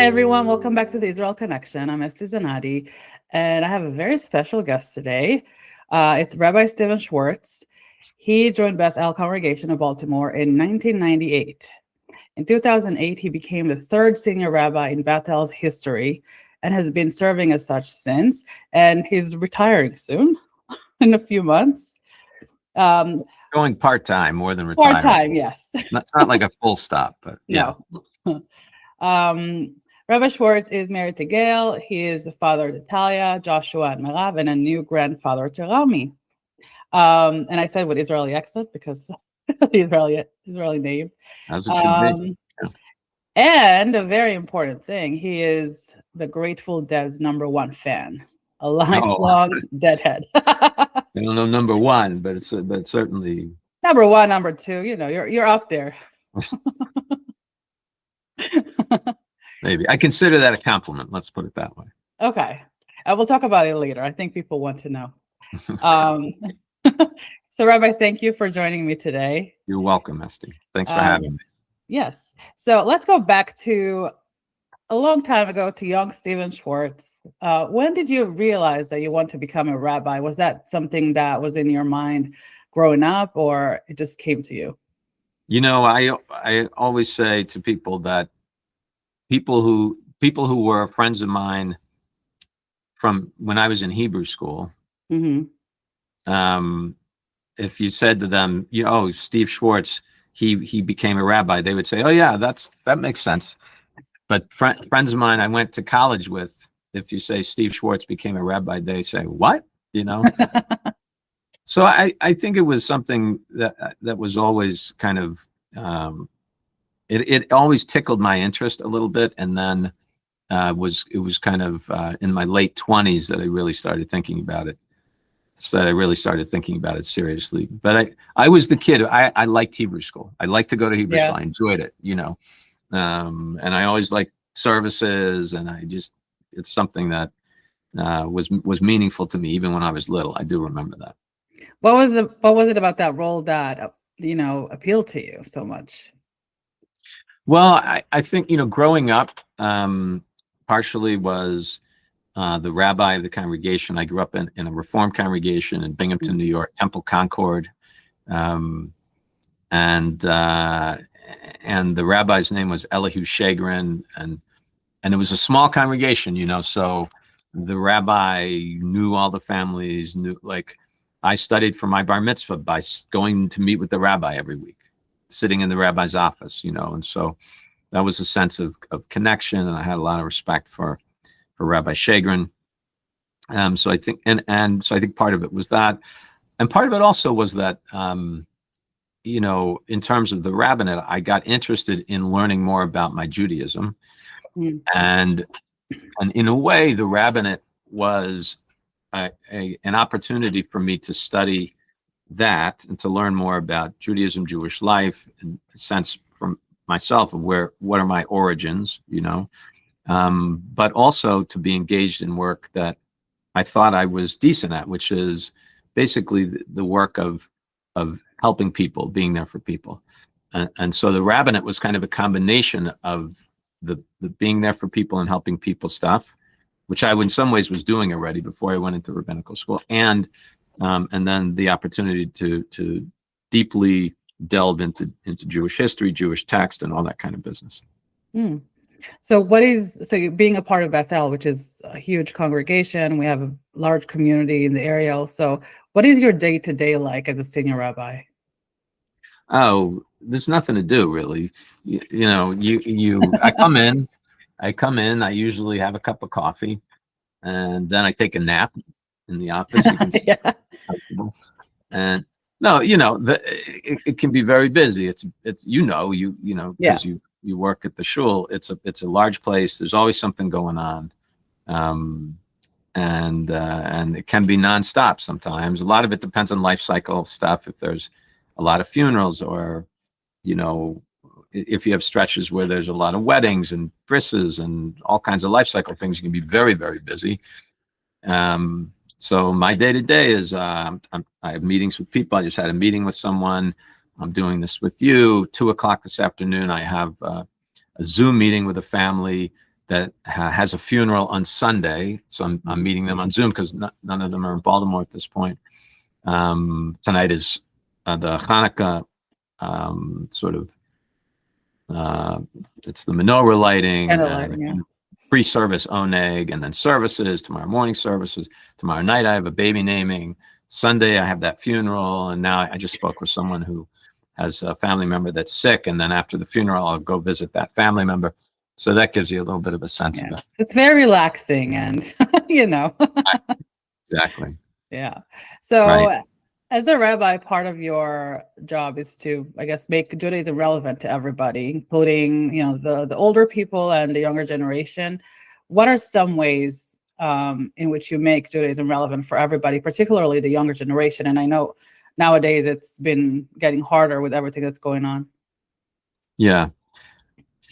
Hi, everyone. Welcome back to the Israel Connection. I'm Esti Zenati, and I have a very special guest today. It's Rabbi Steven Schwartz. He joined Beth congregation of Baltimore in 1998. In 2008, he became the third senior rabbi in Bethel's history and has been serving as such since. And he's retiring soon, in a few months. Going part-time more than retiring. Part-time, yes. It's not like a full stop, but yeah. No. Rabbi Schwartz is married to Gail. He is the father to Talia, Joshua, and Merav, and a new grandfather to Rami. And I said with Israeli accent because the Israeli name. As it should be. Yeah. And a very important thing, he is the Grateful Dead's #1 fan, a lifelong Deadhead. I don't know number one, but certainly #1, #2. You know, you're up there. Maybe I consider that a compliment. Let's put it that way. Okay, we'll talk about it later. I think people want to know. So, Rabbi, thank you for joining me today. You're welcome, Esti. Thanks for having me. Yes. So let's go back to a long time ago to young Steven Schwartz. When did you realize that you want to become a rabbi? Was that something that was in your mind growing up, or it just came to you? You know, I always say to people that people who were friends of mine from when I was in Hebrew school, mm-hmm. If you said to them, Steve Schwartz, he became a rabbi, they would say, oh yeah, that makes sense. But friends of mine I went to college with, if you say Steve Schwartz became a rabbi, they say, what? So I think it was something that was always kind of, it always tickled my interest a little bit. And then it was kind of in my late 20s that I really started thinking about it. So that I really started thinking about it seriously. But I was the kid. I liked Hebrew school. I liked to go to Hebrew school. I enjoyed it, and I always liked services. And it's something that was meaningful to me even when I was little. I do remember that. What was it about that role that appealed to you so much? Well, I think growing up, partially was the rabbi of the congregation. I grew up in a Reformed congregation in Binghamton, New York, Temple Concord, and the rabbi's name was Elihu Shagrin, and it was a small congregation, so the rabbi knew all the families. I studied for my bar mitzvah by going to meet with the rabbi every week, sitting in the rabbi's office, and so that was a sense of connection, and I had a lot of respect for Rabbi Shagrin. So I think, and so I think part of it was that, and part of it also was that, in terms of the rabbinate, I got interested in learning more about my Judaism, and in a way, the rabbinate was an opportunity for me to study that and to learn more about Judaism, Jewish life, and a sense from myself of what are my origins, but also to be engaged in work that I thought I was decent at, which is basically the work of helping people, being there for people. And so the rabbinate was kind of a combination of the being there for people and helping people stuff, which I in some ways was doing already before I went into rabbinical school, and then the opportunity to deeply delve into Jewish history, Jewish text, and all that kind of business. So you're being a part of Bethel, which is a huge congregation. We have a large community in the area. So what is your day-to-day like as a senior rabbi? Oh, there's nothing to do really. I come in, I usually have a cup of coffee, and then I take a nap in the office. Yeah. And no, it can be very busy. It's because you work at the shul. It's a large place. There's always something going on, and it can be nonstop sometimes. A lot of it depends on life cycle stuff. If there's a lot of funerals, or if you have stretches where there's a lot of weddings and brisses and all kinds of life cycle things, you can be very, very busy. So my day to day is I have meetings with people. I just had a meeting with someone. I'm doing this with you. 2:00 this afternoon, I have a Zoom meeting with a family that has a funeral on Sunday. So I'm meeting them on Zoom because none of them are in Baltimore at this point. Tonight is the Hanukkah sort of, it's the menorah lighting, and pre-service oneg, and then services, tomorrow morning services. Tomorrow night I have a baby naming. Sunday I have that funeral, and now I just spoke with someone who has a family member that's sick, and then after the funeral I'll go visit that family member. So that gives you a little bit of a sense of it. It's very relaxing, and Exactly. Yeah. So as a rabbi, part of your job is to, I guess, make Judaism relevant to everybody, including, the older people and the younger generation. What are some ways in which you make Judaism relevant for everybody, particularly the younger generation? And I know nowadays it's been getting harder with everything that's going on. Yeah.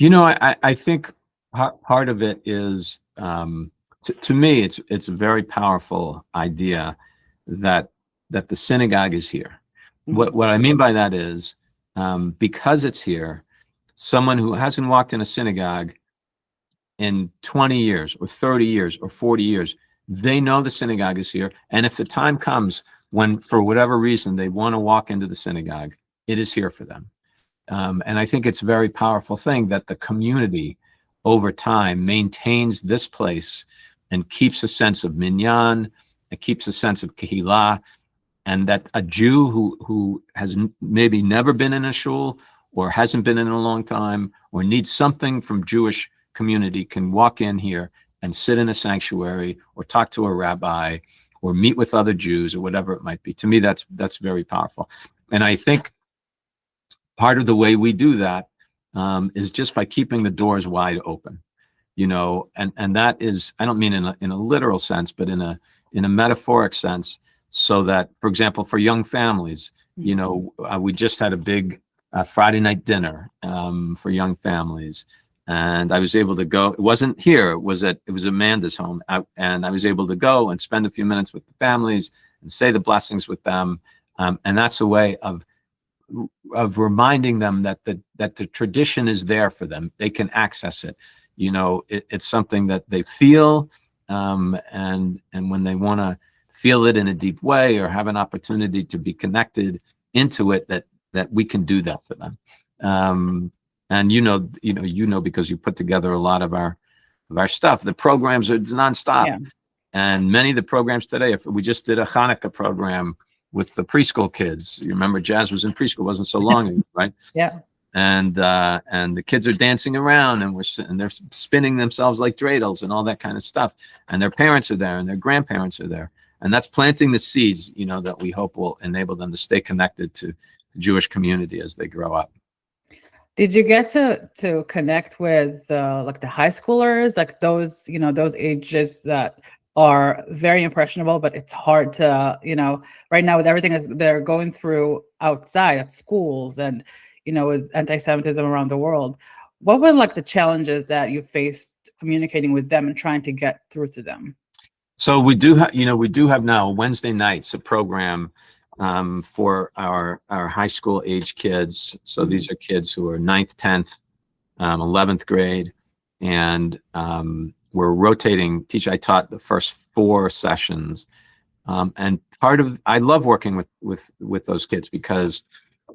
I think part of it is, to me, it's a very powerful idea that the synagogue is here. Mm-hmm. What I mean by that is, because it's here, someone who hasn't walked in a synagogue in 20 years or 30 years or 40 years, they know the synagogue is here. And if the time comes when, for whatever reason, they want to walk into the synagogue, it is here for them. And I think it's a very powerful thing that the community over time maintains this place and keeps a sense of minyan, it keeps a sense of kehillah, and that a Jew who has maybe never been in a shul or hasn't been in a long time or needs something from Jewish community can walk in here and sit in a sanctuary or talk to a rabbi or meet with other Jews or whatever it might be. To me, that's very powerful. And I think part of the way we do that is just by keeping the doors wide open, and that is, I don't mean in a literal sense, but in a metaphoric sense, so that, for example, for young families, we just had a big Friday night dinner for young families, and I was able to go. It wasn't here; it was Amanda's home, and I was able to go and spend a few minutes with the families and say the blessings with them, and that's a way of reminding them that the tradition is there for them. They can access it. It's something that they feel, and when they want to feel it in a deep way or have an opportunity to be connected into it, that we can do that for them. And because you put together a lot of our stuff, the programs are nonstop. Yeah. And many of the programs today, if we just did a Hanukkah program with the preschool kids, you remember Jazz was in preschool, wasn't so long ago, right? Yeah. And the kids are dancing around and they're spinning themselves like dreidels and all that kind of stuff. And their parents are there and their grandparents are there. And that's planting the seeds, that we hope will enable them to stay connected to the Jewish community as they grow up. Did you get to connect with the high schoolers, like those ages that are very impressionable, but it's hard to, right now with everything that they're going through outside at schools and, with anti-Semitism around the world, what were the challenges that you faced communicating with them and trying to get through to them? So we do have now Wednesday nights a program for our high school age kids. So these are kids who are 9th, 10th, 11th grade, and we're rotating. I taught the first 4 sessions, and I love working with those kids because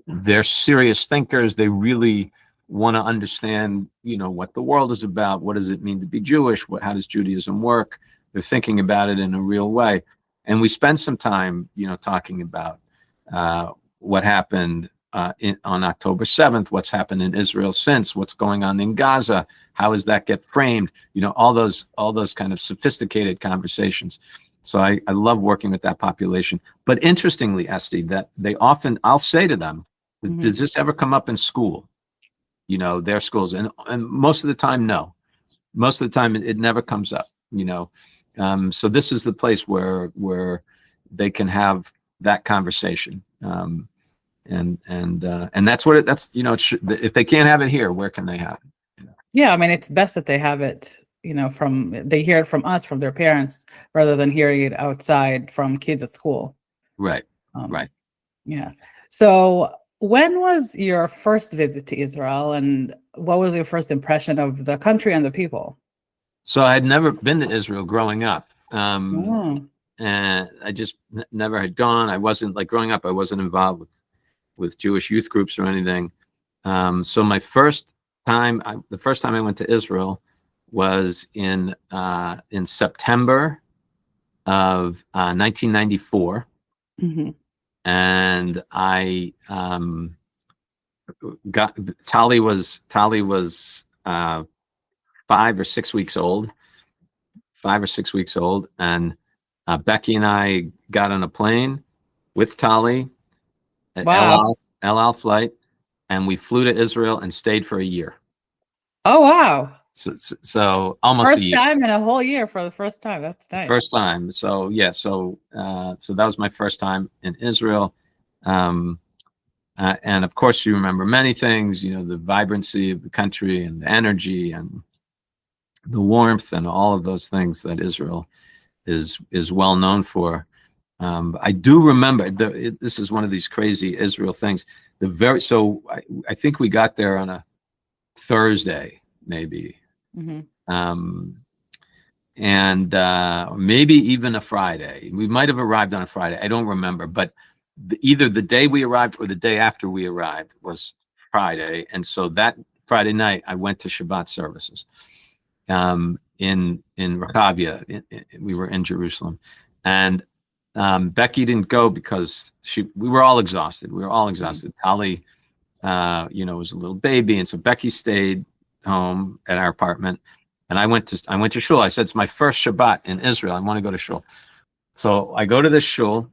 they're serious thinkers. They really want to understand, what the world is about. What does it mean to be Jewish? How does Judaism work? They're thinking about it in a real way. And we spend some time, talking about what happened on October 7th, what's happened in Israel since, what's going on in Gaza, how does that get framed, all those kind of sophisticated conversations. So I love working with that population. But interestingly, Esti, that I'll say to them, mm-hmm. Does this ever come up in school? Their schools, and most of the time, no. Most of the time, it never comes up. So this is the place where they can have that conversation, and that's what if they can't have it here, where can they have it? Yeah, I mean, it's best that they have it, they hear it from us, from their parents, rather than hearing it outside from kids at school. Right. Right. Yeah. So when was your first visit to Israel, and what was your first impression of the country and the people? So I had never been to Israel growing up. Oh. And I just never had gone. I wasn't like growing up. I wasn't involved with Jewish youth groups or anything. So my the first time I went to Israel was in September of 1994, and I got Tali was 5 or 6 weeks old, and Becky and I got on a plane with Tali at El Al flight, and we flew to Israel and stayed for a year. Oh, wow. So almost first a year. time in a whole year for the first time. That's nice. First time. So yeah. So that was my first time in Israel. And of course, you remember many things, the vibrancy of the country and the energy and the warmth and all of those things that Israel is well known for. I do remember this is one of these crazy Israel things. I think we got there on a Thursday, maybe, and maybe even a Friday. We might have arrived on a Friday. I don't remember, but either the day we arrived or the day after we arrived was Friday. And so that Friday night, I went to Shabbat services in Rehavia. We were in Jerusalem, and Becky didn't go because we were all exhausted. Tali, was a little baby, and so Becky stayed home at our apartment, and I went to shul. I said, it's my first Shabbat in Israel. I want to go to shul. So I go to this shul,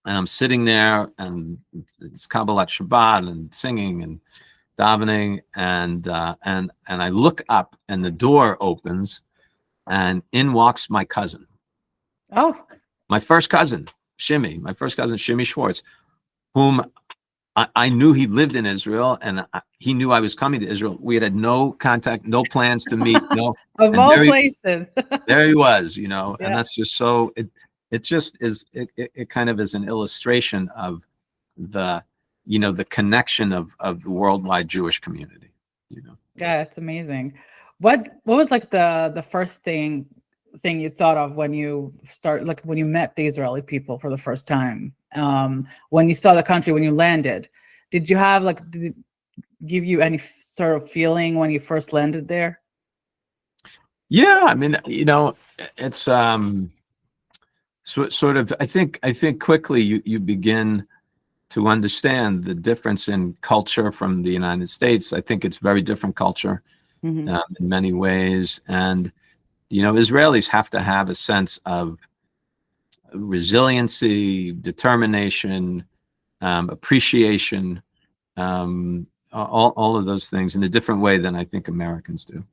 and I'm sitting there, and it's Kabbalat Shabbat and singing and davening, and I look up, and the door opens, and in walks my cousin. Oh. My first cousin, Shimmy Schwartz, whom I knew he lived in Israel, and he knew I was coming to Israel. We had no contact, no plans to meet. No, of all places. There he was, and Yeah. that's just so. It just is. It kind of is an illustration of the connection of the worldwide Jewish community. Yeah, it's amazing. What was like the first thing you thought of when you when you met the Israeli people for the first time, when you saw the country, when you landed? Did you have did it give you any sort of feeling when you first landed there? Yeah, I mean, it's sort of, I think quickly you begin to understand the difference in culture from the United States. I think it's very different culture in many ways, and Israelis have to have a sense of resiliency, determination, appreciation, all of those things in a different way than I think Americans do.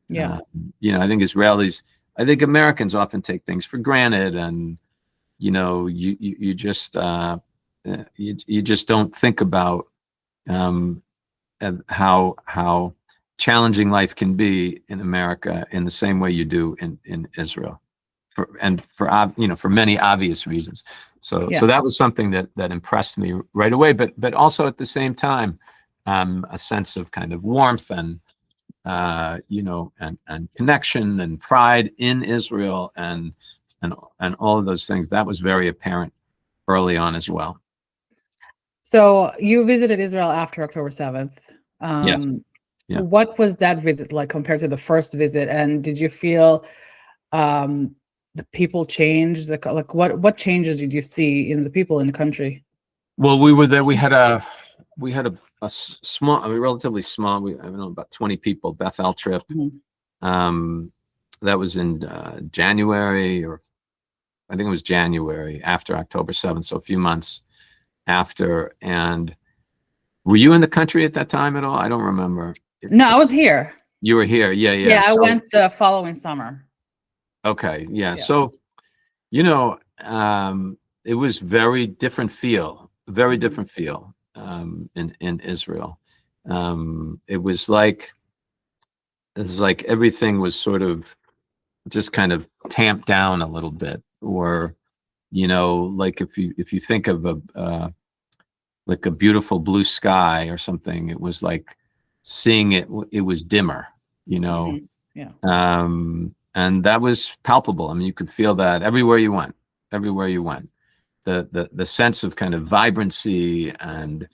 Yeah. I think Americans often take things for granted, and you just don't think about how challenging life can be in America in the same way you do in Israel, for many obvious reasons. So that was something that impressed me right away, but also at the same time, a sense of kind of warmth and and connection and pride in Israel and all of those things. That was very apparent early on as well. So you visited Israel after October 7th. Yes. Yeah. What was that visit like compared to the first visit? And did you feel the people changed? What changes did you see in the people in the country? Well, we were there. We had a small, relatively small. About 20 people. Beth trip. That was in January, or I think it was January after October 7th, so a few months after. And were you in the country at that time at all? I don't remember. No, I was here. You were here, yeah. Yeah, I went the following summer. Okay, yeah. So, it was very different feel in Israel. It was like everything was sort of just kind of tamped down a little bit, or like if you think of like a beautiful blue sky or something, it was like seeing it was dimmer, Yeah. And that was palpable. I mean, you could feel that everywhere you went, everywhere you went. The sense of kind of vibrancy and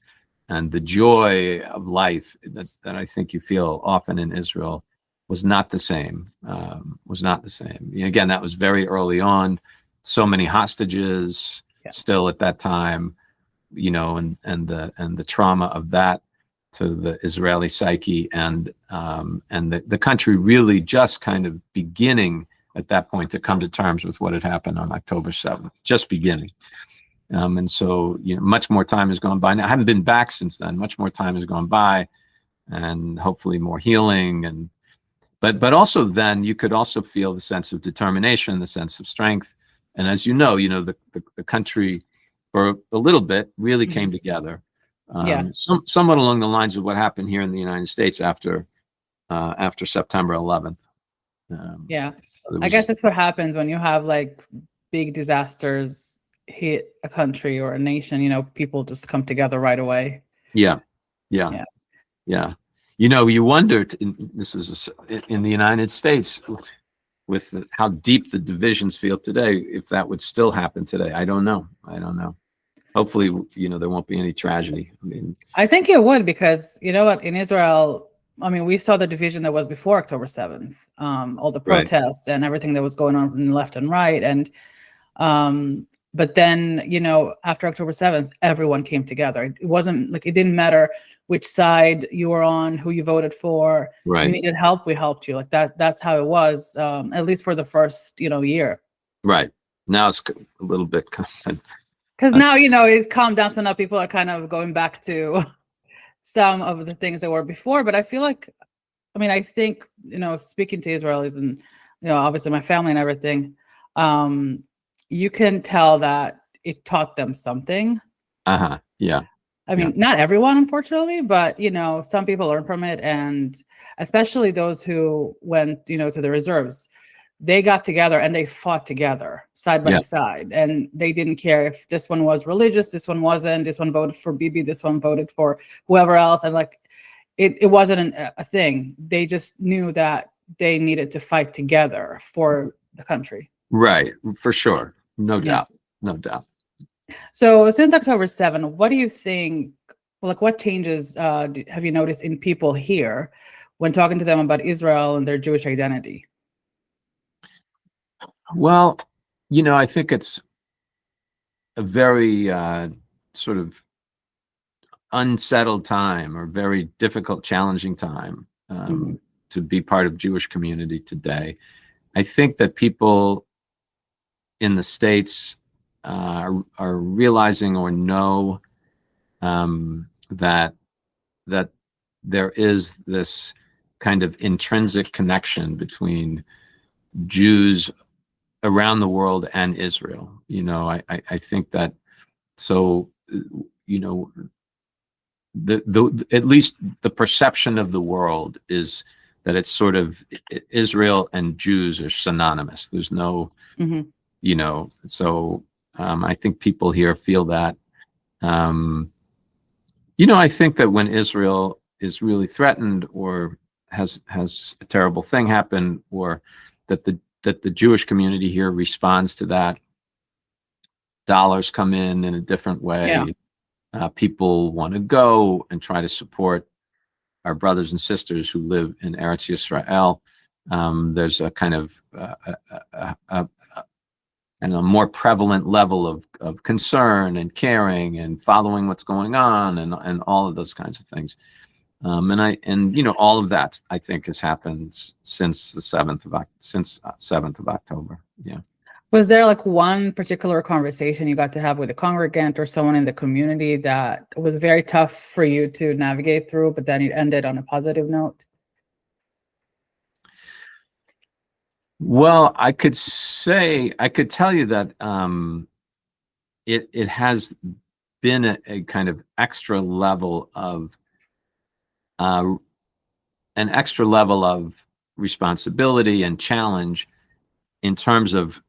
the joy of life that I think you feel often in Israel was not the same. Was not the same. Again, that was very early on. So many hostages still at that time, and the trauma of that to the Israeli psyche, and the country really just kind of beginning at that point to come to terms with what had happened on October 7th, just beginning. And so, much more time has gone by. Now, I haven't been back since then. Much more time has gone by, and hopefully more healing. But also then you could also feel the sense of determination, the sense of strength. And as you know, the country for a little bit really came together. Somewhat along the lines of what happened here in the United States after September 11th. I guess that's what happens when you have like big disasters hit a country or a nation. People just come together right away. Yeah. You wonder, this is in the United States, with how deep the divisions feel today, if that would still happen today. I don't know. Hopefully, there won't be any tragedy. I think it would, because you know what, in Israel, we saw the division that was before October 7th, all the protests and everything that was going on from left and right. And, but then, after October 7th, everyone came together. It wasn't like, it didn't matter which side you were on, who you voted for. Right. You needed help, we helped you. Like that's how it was, at least for the first, year. Right. Now it's a little bit because now, it's calmed down. So now people are kind of going back to some of the things that were before. But I feel like, I think, speaking to Israelis and, obviously my family and everything, you can tell that it taught them something. Yeah. Not everyone, unfortunately, but, some people learn from it. And especially those who went, to the reserves, they got together and they fought together side by side. And they didn't care if this one was religious, this one wasn't, this one voted for Bibi, this one voted for whoever else. And like, it wasn't a thing. They just knew that they needed to fight together for the country. Right. For sure. No doubt. So since October 7th, what do you think, what changes have you noticed in people here when talking to them about Israel and their Jewish identity? Well, I think it's a very sort of unsettled time, or very difficult, challenging time to be part of Jewish community today. I think that people in the States are realizing or know that there is this kind of intrinsic connection between Jews around the world and Israel. I think that, so, at least the perception of the world is that it's sort of Israel and Jews are synonymous. There's no, so I think people here feel that. I think that when Israel is really threatened, or has a terrible thing happen, or that the Jewish community here responds to that, dollars come in a different way. People want to go and try to support our brothers and sisters who live in Eretz Yisrael. There's a kind of and a more prevalent level of concern and caring and following what's going on, and all of those kinds of things. And all of that, I think, has happened since 7th of October. Yeah. Was there one particular conversation you got to have with a congregant or someone in the community that was very tough for you to navigate through, but then it ended on a positive note? Well, I could tell you that it has been a kind of extra level of responsibility and challenge in terms of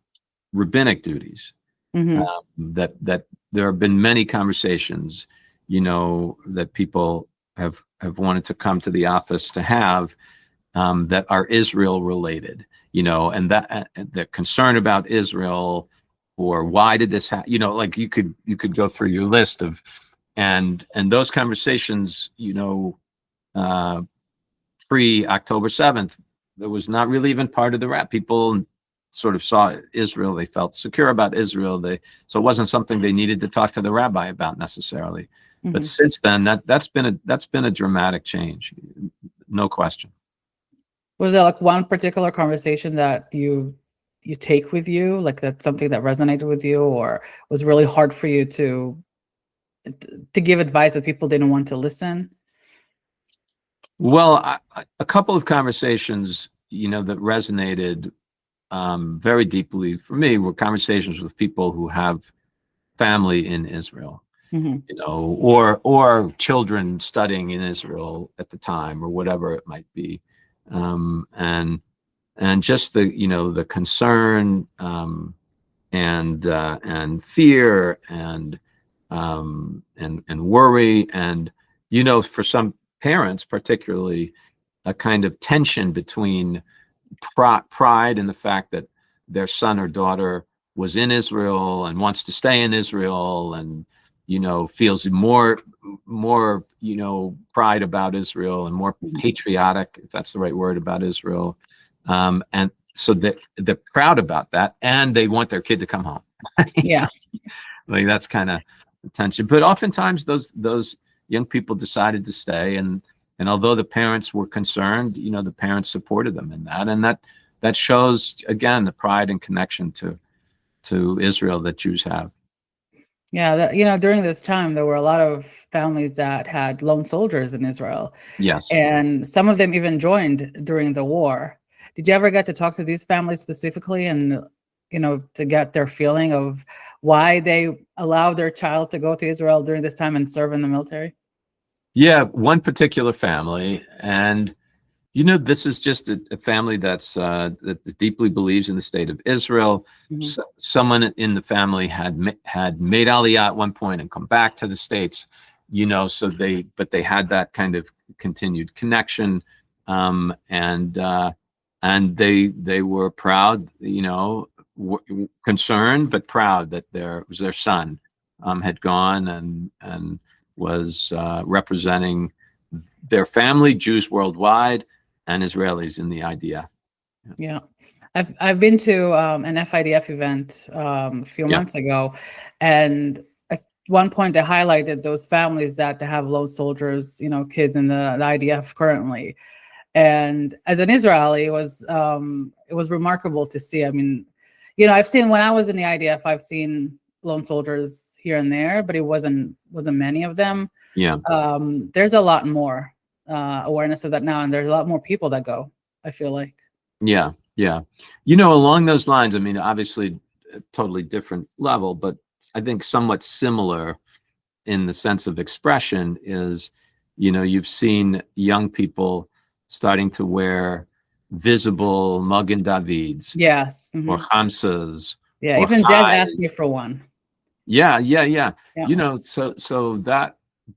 rabbinic duties. That there have been many conversations, that people have wanted to come to the office to have, that are Israel related, and that the concern about Israel, or why did this happen? Like you could go through your list of, and those conversations, pre October 7th, that was not really even part of the rap. People sort of saw Israel, they felt secure about Israel, so it wasn't something they needed to talk to the rabbi about necessarily. But since then, that's been a dramatic change, no question. Was there like one particular conversation that you take with you, like that's something that resonated with you, or was really hard for you to give advice that people didn't want to listen? Well, a couple of conversations, that resonated very deeply for me were conversations with people who have family in Israel, or children studying in Israel at the time, or whatever it might be, and just the concern and fear and worry, and for some parents particularly, a kind of tension between pride in the fact that their son or daughter was in Israel and wants to stay in Israel, and feels more pride about Israel, and more patriotic, if that's the right word, about Israel, and so they're proud about that, and they want their kid to come home. Yeah. Like that's kind of the tension. But oftentimes those young people decided to stay, and although the parents were concerned, the parents supported them in that, and that shows again the pride and connection to Israel that Jews have. Yeah, during this time there were a lot of families that had lone soldiers in Israel. Yes. And some of them even joined during the war. Did you ever get to talk to these families specifically, and to get their feeling of why they allowed their child to go to Israel during this time and serve in the military? Yeah, one particular family, and this is just a family that deeply believes in the state of Israel. So, someone in the family had made Aliyah at one point and come back to the States, so they had that kind of continued connection, and they were proud, concerned but proud that their son had gone and was representing their family, Jews worldwide, and Israelis in the IDF. Yeah. I've been to an FIDF event a few months ago, and at one point they highlighted those families that have lone soldiers, kids in the IDF currently. And as an Israeli, it was remarkable to see. I mean, I've seen, when I was in the IDF, I've seen lone soldiers here and there, but it wasn't many of them. Yeah. There's a lot more awareness of that now, and there's a lot more people that go, I feel like. Yeah. Along those lines, I mean, obviously a totally different level, but I think somewhat similar in the sense of expression is, you've seen young people starting to wear visible Magen Davids. Yes. Or Hamsas. Yeah, even Jazz asked me for one. Yeah. So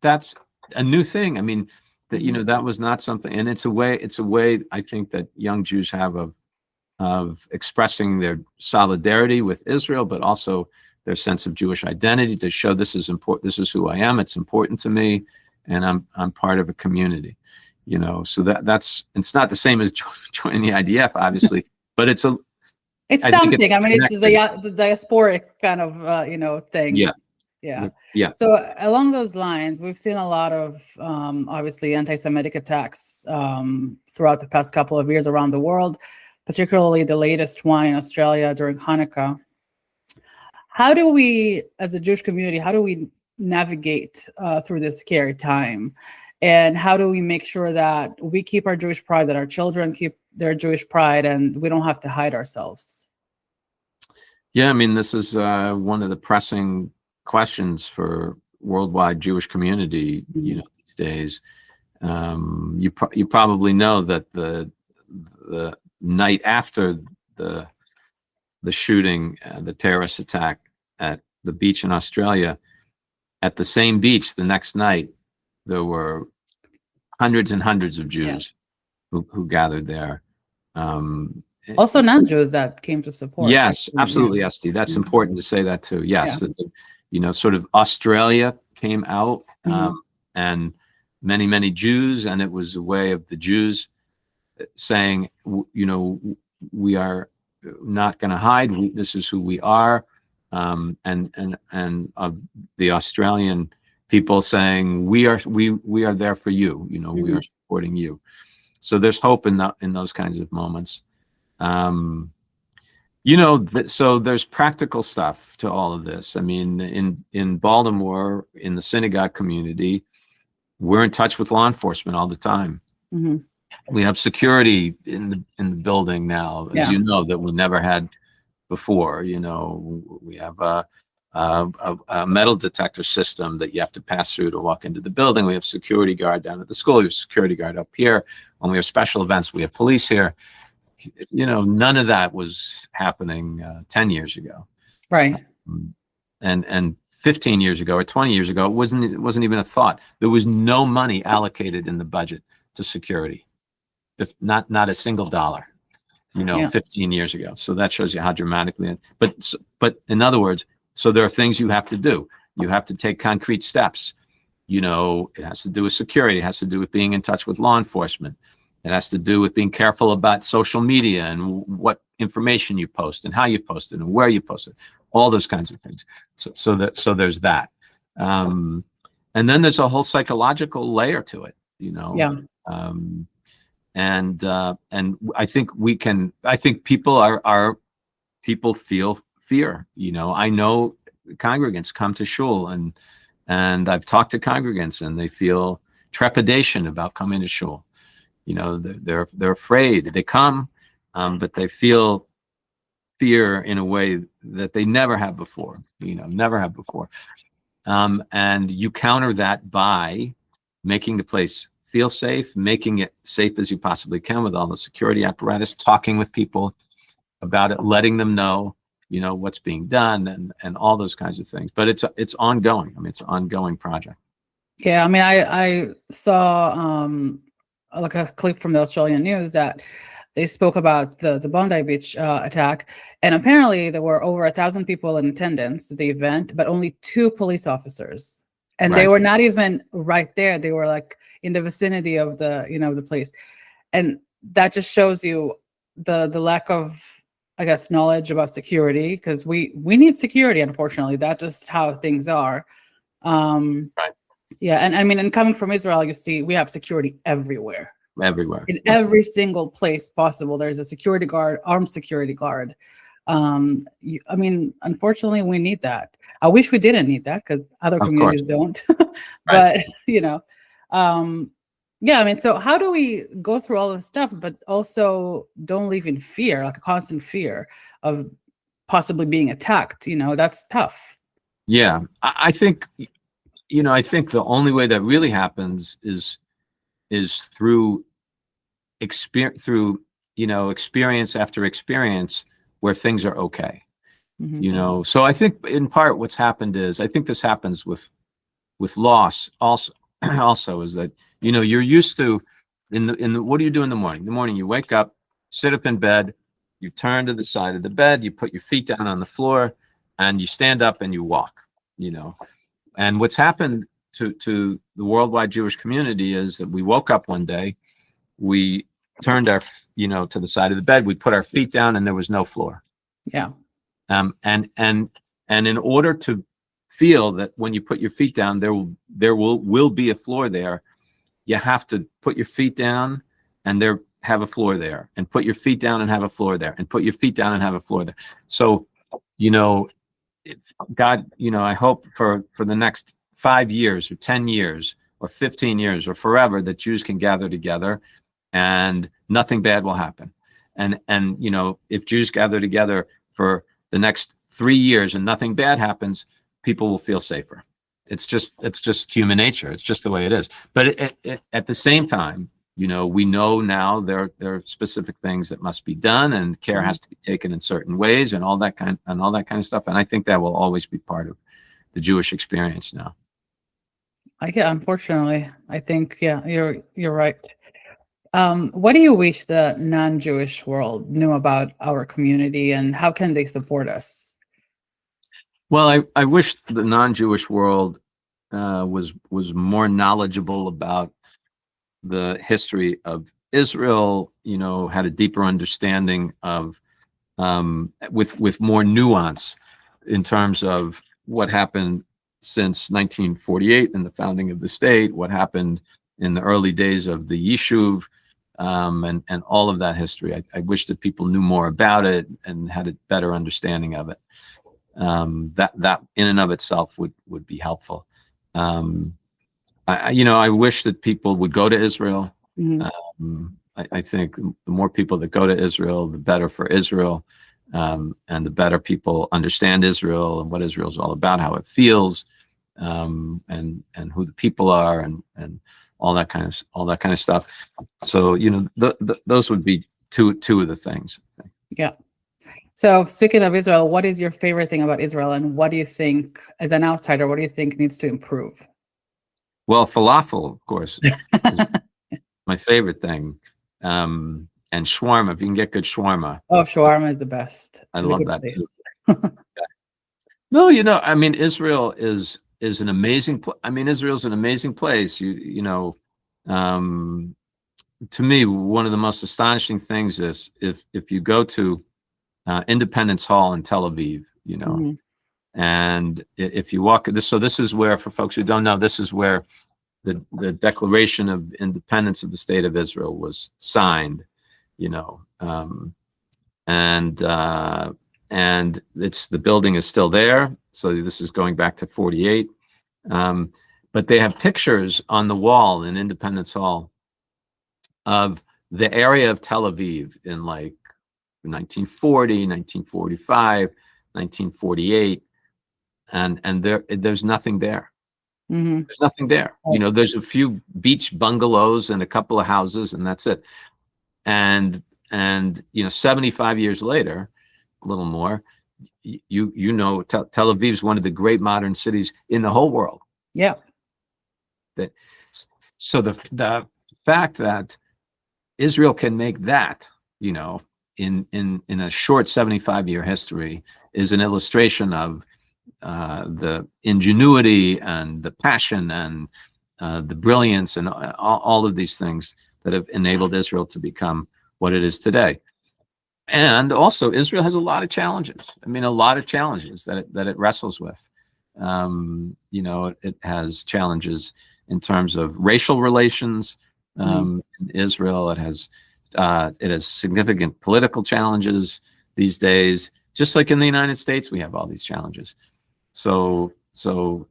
that's a new thing. I mean, that was not something, and it's a way I think that young Jews have of expressing their solidarity with Israel, but also their sense of Jewish identity, to show this is important. This is who I am. It's important to me, and I'm part of a community. So it's not the same as joining the IDF, obviously, but it's something. I mean, it's the diasporic kind of thing. Yeah. So along those lines, we've seen a lot of obviously anti-Semitic attacks throughout the past couple of years around the world, particularly the latest one in Australia during Hanukkah. How do we, as a Jewish community, navigate through this scary time? And how do we make sure that we keep our Jewish pride, that our children keep their Jewish pride, and we don't have to hide ourselves? Yeah, I mean, this is one of the pressing questions for worldwide Jewish community, these days. You probably know that the night after the shooting, the terrorist attack at the beach in Australia, at the same beach the next night, there were hundreds and hundreds of Jews who gathered there. Also non-Jews that came to support. Yes, absolutely, Esti. That's important to say that too. Yes, sort of Australia came out, and many Jews, and it was a way of the Jews saying, we are not going to hide. This is who we are, and the Australian people saying, we are there for you. We are supporting you. So there's hope in those kinds of moments. So there's practical stuff to all of this. I mean, in Baltimore, in the synagogue community, we're in touch with law enforcement all the time. We have security in the building now, as you know, that we never had before. We have a metal detector system that you have to pass through to walk into the building. We have security guard down at the school. We have security guard up here. When we have special events, we have police here. None of that was happening 10 years ago. Right. And 15 years ago or 20 years ago, it wasn't even a thought. There was no money allocated in the budget to security. If not a single dollar, 15 years ago. So that shows you how dramatically, but in other words, so there are things you have to do. You have to take concrete steps. It has to do with security. It has to do with being in touch with law enforcement. It has to do with being careful about social media and what information you post and how you post it and where you post it, all those kinds of things. So there's that. And then there's a whole psychological layer to it, and I think people feel fear. I know congregants come to shul and I've talked to congregants and they feel trepidation about coming to shul. They're afraid. They come, but they feel fear in a way that they never have before. And you counter that by making the place feel safe, making it safe as you possibly can with all the security apparatus, talking with people about it, letting them know, what's being done and all those kinds of things. But it's ongoing. I mean, it's an ongoing project. Yeah, I mean, I saw like a clip from the Australian news that they spoke about the Bondi Beach attack, and apparently there were over 1,000 people in attendance at the event, but only 2 police officers, and they were not even right there. They were like in the vicinity of the place, and that just shows you the lack of, I guess, knowledge about security, because we need security. Unfortunately, that's just how things are. Yeah, and I mean, and coming from Israel, you see, we have security everywhere. In every single place possible, there's a security guard, armed security guard. I mean, unfortunately, we need that. I wish we didn't need that because other communities don't. But yeah, I mean, so how do we go through all this stuff, but also don't live in fear, like a constant fear of possibly being attacked? That's tough. Yeah, I think. I think the only way that really happens is through experience after experience where things are okay. So I think in part what's happened is, I think this happens with loss also is that you're used to what do you do in the morning? In the morning you wake up, sit up in bed, you turn to the side of the bed, you put your feet down on the floor, and you stand up and you walk. And what's happened to the worldwide Jewish community is that we woke up one day, we turned our, to the side of the bed, we put our feet down, and there was no floor. Yeah. And in order to feel that when you put your feet down, there will be a floor there, you have to put your feet down and have a floor there, and put your feet down and have a floor there, and put your feet down and have a floor there. So, God, I hope for the next 5 years or 10 years or 15 years or forever that Jews can gather together and nothing bad will happen. And if Jews gather together for the next 3 years and nothing bad happens, people will feel safer. It's just human nature. It's just the way it is. But at the same time, we know now there are specific things that must be done, and care has to be taken in certain ways, and all that kind of stuff. And I think that will always be part of the Jewish experience now. Unfortunately, I think, yeah, you're right. What do you wish the non-Jewish world knew about our community, and how can they support us? Well, I wish the non-Jewish world was more knowledgeable about the history of Israel, had a deeper understanding of, with more nuance in terms of what happened since 1948 and the founding of the state, what happened in the early days of the Yishuv, and all of that history. I wish that people knew more about it and had a better understanding of it. That in and of itself would be helpful. I wish that people would go to Israel. I think the more people that go to Israel, the better for Israel, and the better people understand Israel and what Israel is all about, how it feels, and who the people are, and all that kind of stuff. So those would be two of the things. Yeah. So speaking of Israel, what is your favorite thing about Israel, and what do you think, as an outsider, what do you think needs to improve? Well, falafel, of course, is my favorite thing. And shawarma, if you can get good shawarma. Oh, shawarma is the best. I love that too. No, Israel is an amazing Israel's an amazing place. To me, one of the most astonishing things is if you go to Independence Hall in Tel Aviv, and if you walk this, so this is where, for folks who don't know, this is where the Declaration of Independence of the State of Israel was signed, and the building is still there. So this is going back to 48. But they have pictures on the wall in Independence Hall of the area of Tel Aviv in like 1940, 1945, 1948, and there's nothing there. There's nothing there. There's a few beach bungalows and a couple of houses, and that's it. And 75 years later, a little more, Tel Aviv is one of the great modern cities in the whole world. Yeah. So the fact that Israel can make that, in a short 75-year history, is an illustration of the ingenuity and the passion and the brilliance and all of these things that have enabled Israel to become what it is today. And also, Israel has a lot of challenges. A lot of challenges that it wrestles with. It has challenges in terms of racial relations. In Israel, it has significant political challenges these days. Just like in the United States, we have all these challenges. So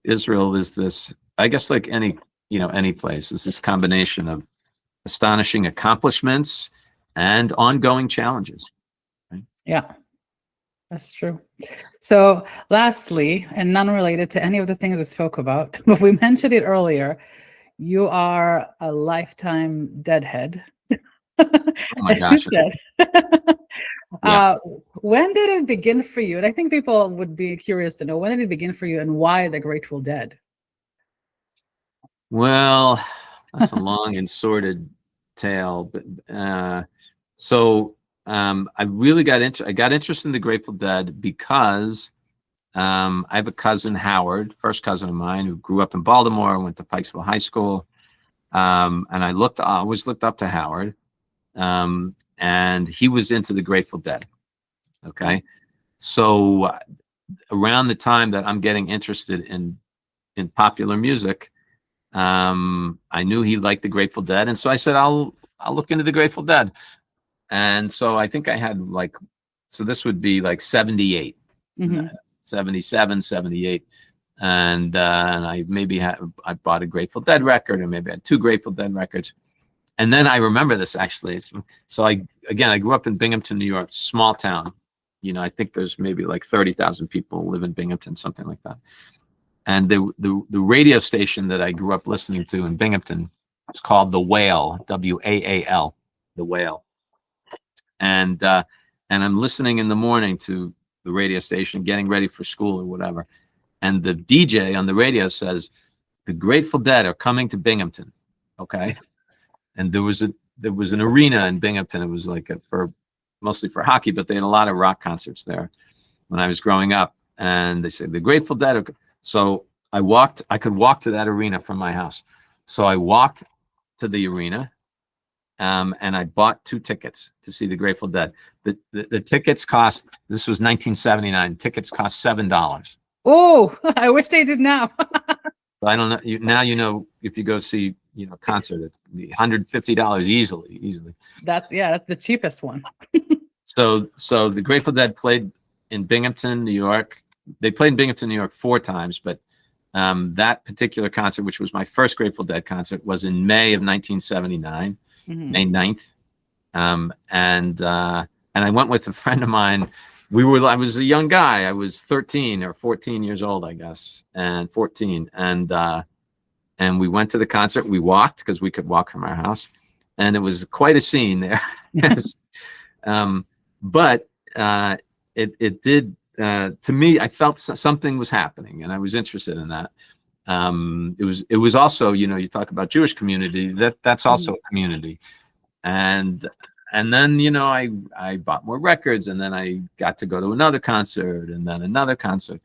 Israel is this, I guess, like any place, is this combination of astonishing accomplishments and ongoing challenges. Right? Yeah, that's true. So lastly, and non-related to any of the things we spoke about, but we mentioned it earlier, you are a lifetime deadhead. Oh my gosh. Yeah. When did it begin for you? And I think people would be curious to know, when did it begin for you, and why the Grateful Dead? Well, that's a long and sordid tale, but I really got interested in the Grateful Dead because I have a cousin, Howard, first cousin of mine, who grew up in Baltimore, went to Pikesville High School, and I always looked up to Howard. And he was into the Grateful Dead. Okay. So around the time that I'm getting interested in popular music, I knew he liked the Grateful Dead. And so I said, I'll look into the Grateful Dead. And so I think I had this would be like 78, 77, 78. And I bought a Grateful Dead record, or maybe I had two Grateful Dead records. And then I remember this, actually. So I grew up in Binghamton, New York, small town. I think there's maybe like 30,000 people live in Binghamton, something like that. And the radio station that I grew up listening to in Binghamton was called The Whale, WAAL, The Whale. And I'm listening in the morning to the radio station, getting ready for school or whatever. And the DJ on the radio says, "The Grateful Dead are coming to Binghamton." Okay. And there was there was an arena in Binghamton. It was like mostly for hockey, but they had a lot of rock concerts there when I was growing up. And they said the Grateful Dead. So I could walk to that arena from my house. So I walked to the arena, and I bought 2 tickets to see the Grateful Dead. The tickets cost, this was 1979, tickets cost $7. Oh, I wish they did now. I don't know. Now you know, if you go see, a concert, it's $150 easily. That's the cheapest one. So the Grateful Dead played in Binghamton, New York. They played in Binghamton, New York 4 times, but that particular concert, which was my first Grateful Dead concert, was in May of 1979, May 9th. And I went with a friend of mine. I was a young guy. I was 13 or 14 years old, I guess, and 14. And we went to the concert. We walked because we could walk from our house, and it was quite a scene there. But it did, to me, I felt something was happening, and I was interested in that. It was also, you talk about Jewish community, that's also a community. And then, I bought more records, and then I got to go to another concert, and then another concert.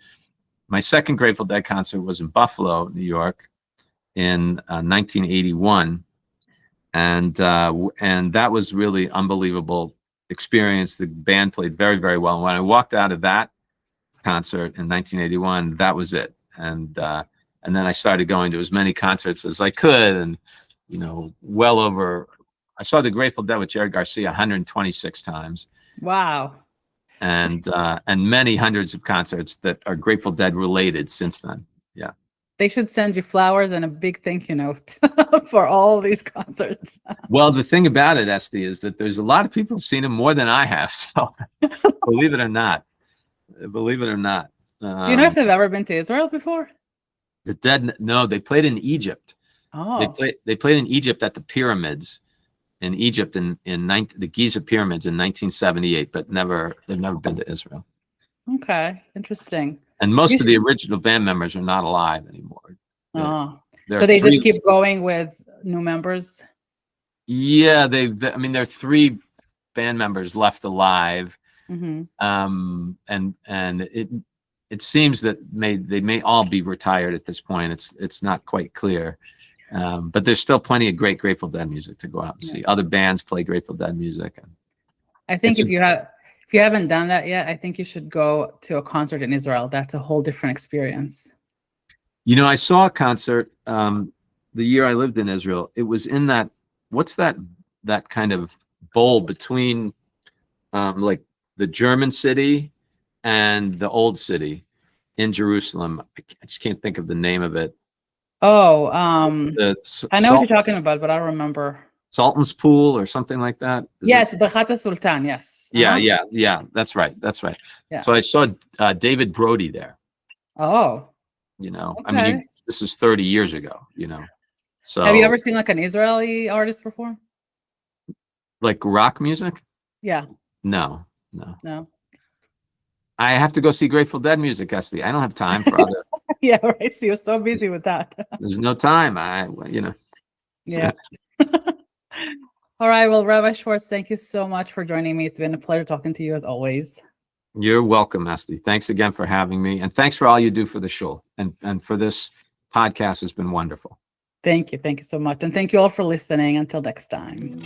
My second Grateful Dead concert was in Buffalo, New York, in 1981. And that was really unbelievable experience. The band played very, very well. When I walked out of that concert in 1981, that was it. And then I started going to as many concerts as I could, and I saw the Grateful Dead with Jerry Garcia 126 times. Wow. And many hundreds of concerts that are Grateful Dead related since then. Yeah. They should send you flowers and a big thank you note for all these concerts. Well, the thing about it, Esti, is that there's a lot of people who've seen them more than I have. So believe it or not. Do you know if they've ever been to Israel before? The Dead, no, they played in Egypt. Oh. They played in Egypt at the pyramids in Egypt in the Giza pyramids in 1978, but they've never been to Israel. Okay, interesting. And most of the original band members are not alive anymore. So they just keep going with new members? Yeah, there are 3 band members left alive. Mm-hmm. And it seems that they may all be retired at this point. It's not quite clear. But there's still plenty of great Grateful Dead music to go out and see. Other bands play Grateful Dead music. I think if you haven't done that yet, I think you should go to a concert in Israel. That's a whole different experience. I saw a concert the year I lived in Israel. It was in what's that kind of bowl between like the German city and the old city in Jerusalem. I just can't think of the name of it. Oh, I know what you're talking about, but I don't remember. Sultan's Pool or something like that. Yes, Bechat Sultan. Yes. Yeah. That's right. Yeah. So I saw David Brody there. Oh. Okay. This is 30 years ago. So have you ever seen like an Israeli artist perform? Like rock music? Yeah. No. I have to go see Grateful Dead music, Esti. I don't have time for other. Yeah, right. So you're so busy with that. There's no time. Yeah. All right. Well, Rabbi Schwartz, thank you so much for joining me. It's been a pleasure talking to you as always. You're welcome, Esti. Thanks again for having me. And thanks for all you do for the show. And for this podcast has been wonderful. Thank you. Thank you so much. And thank you all for listening. Until next time.